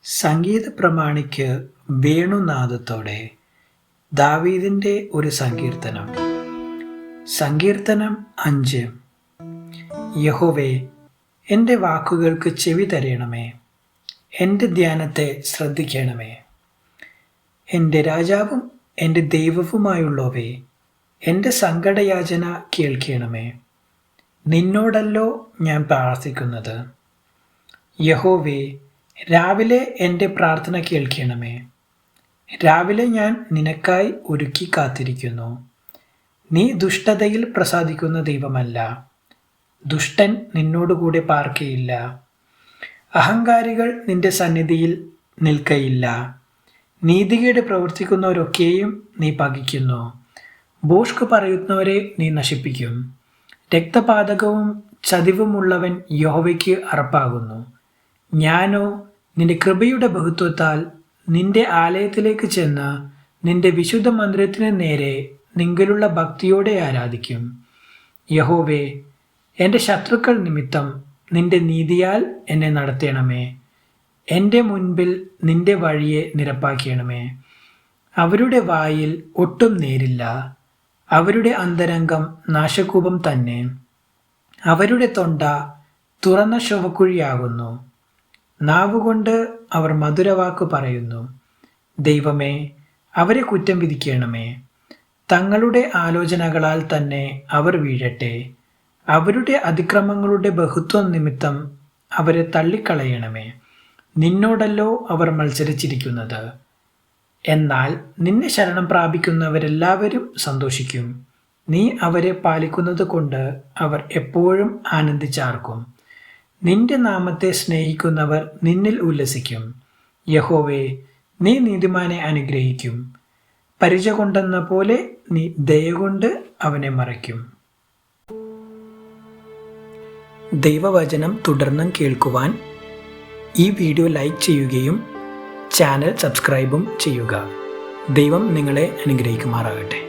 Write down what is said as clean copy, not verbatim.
സംഗീത പ്രമാണിക്ക് വേണുനാദത്തോടെ ദാവീദിൻ്റെ ഒരു സങ്കീർത്തനം. സങ്കീർത്തനം 5. യഹോവേ, എൻ്റെ വാക്കുകൾക്ക് ചെവി തരയണമേ, എൻ്റെ ധ്യാനത്തെ ശ്രദ്ധിക്കണമേ. എൻ്റെ രാജാവും എൻ്റെ ദൈവവുമായുള്ളവേ, എൻ്റെ സങ്കടയാചന കേൾക്കണമേ. നിന്നോടല്ലോ ഞാൻ പ്രാർത്ഥിക്കുന്നത്. യഹോവേ, രാവിലെ എൻ്റെ പ്രാർത്ഥന കേൾക്കണമേ. രാവിലെ ഞാൻ നിനക്കായി ഒരുക്കി കാത്തിരിക്കുന്നു. നീ ദുഷ്ടതയിൽ പ്രസാദിക്കുന്ന ദൈവമല്ല. ദുഷ്ടൻ നിന്നോടുകൂടെ പാർക്കയില്ല. അഹങ്കാരികൾ നിന്റെ സന്നിധിയിൽ നിൽക്കയില്ല. നീതികേട് പ്രവർത്തിക്കുന്നവരൊക്കെയും നീ പകിക്കുന്നു. ഭോഷ്ക് പറയുന്നവരെ നീ നശിപ്പിക്കും. രക്തപാതകവും ചതിവുമുള്ളവൻ യഹോവയ്ക്ക് അറപ്പാകുന്നു. ഞാനോ നിന്റെ കൃപയുടെ ബഹുത്വത്താൽ നിന്റെ ആലയത്തിലേക്ക് ചെന്ന് നിന്റെ വിശുദ്ധ മന്ദിരത്തിന് നേരെ നിങ്കലുള്ള ഭക്തിയോടെ ആരാധിക്കും. യഹോവേ, എൻ്റെ ശത്രുക്കൾ നിമിത്തം നിന്റെ നീതിയാൽ എന്നെ നടത്തണമേ. എൻ്റെ മുൻപിൽ നിന്റെ വഴിയെ നിരപ്പാക്കണമേ. അവരുടെ വായിൽ ഒട്ടും നേരില്ല. അവരുടെ അന്തരംഗം നാശകൂപം തന്നെ. അവരുടെ തൊണ്ട തുറന്ന ശവക്കുഴിയാകുന്നു. നാവുകൊണ്ട് അവർ മധുരവാക്ക് പറയുന്നു. ദൈവമേ, അവരെ കുറ്റം വിധിക്കണമേ. തങ്ങളുടെ ആലോചനകളാൽ തന്നെ അവർ വീഴട്ടെ. അവരുടെ അതിക്രമങ്ങളുടെ ബഹുത്വം നിമിത്തം അവരെ തള്ളിക്കളയണമേ. നിന്നോടല്ലോ അവർ മത്സരിച്ചിരിക്കുന്നത്. എന്നാൽ നിന്നെ ശരണം പ്രാപിക്കുന്നവരെല്ലാവരും സന്തോഷിക്കും. നീ അവരെ പാലിക്കുന്നത് കൊണ്ട് അവർ എപ്പോഴും ആനന്ദിച്ചാർക്കും. നിന്റെ നാമത്തെ സ്നേഹിക്കുന്നവർ നിന്നിൽ ഉല്ലസിക്കും. യഹോവേ, നീ നീതിമാനെ അനുഗ്രഹിക്കും. പരിച കൊണ്ടെന്ന പോലെ നീ ദയകൊണ്ട് അവനെ മറയ്ക്കും. ദൈവവചനം തുടർന്നും കേൾക്കുവാൻ ഈ വീഡിയോ ലൈക്ക് ചെയ്യുകയും ചാനൽ സബ്സ്ക്രൈബും ചെയ്യുക. ദൈവം നിങ്ങളെ അനുഗ്രഹിക്കുമാറാകട്ടെ.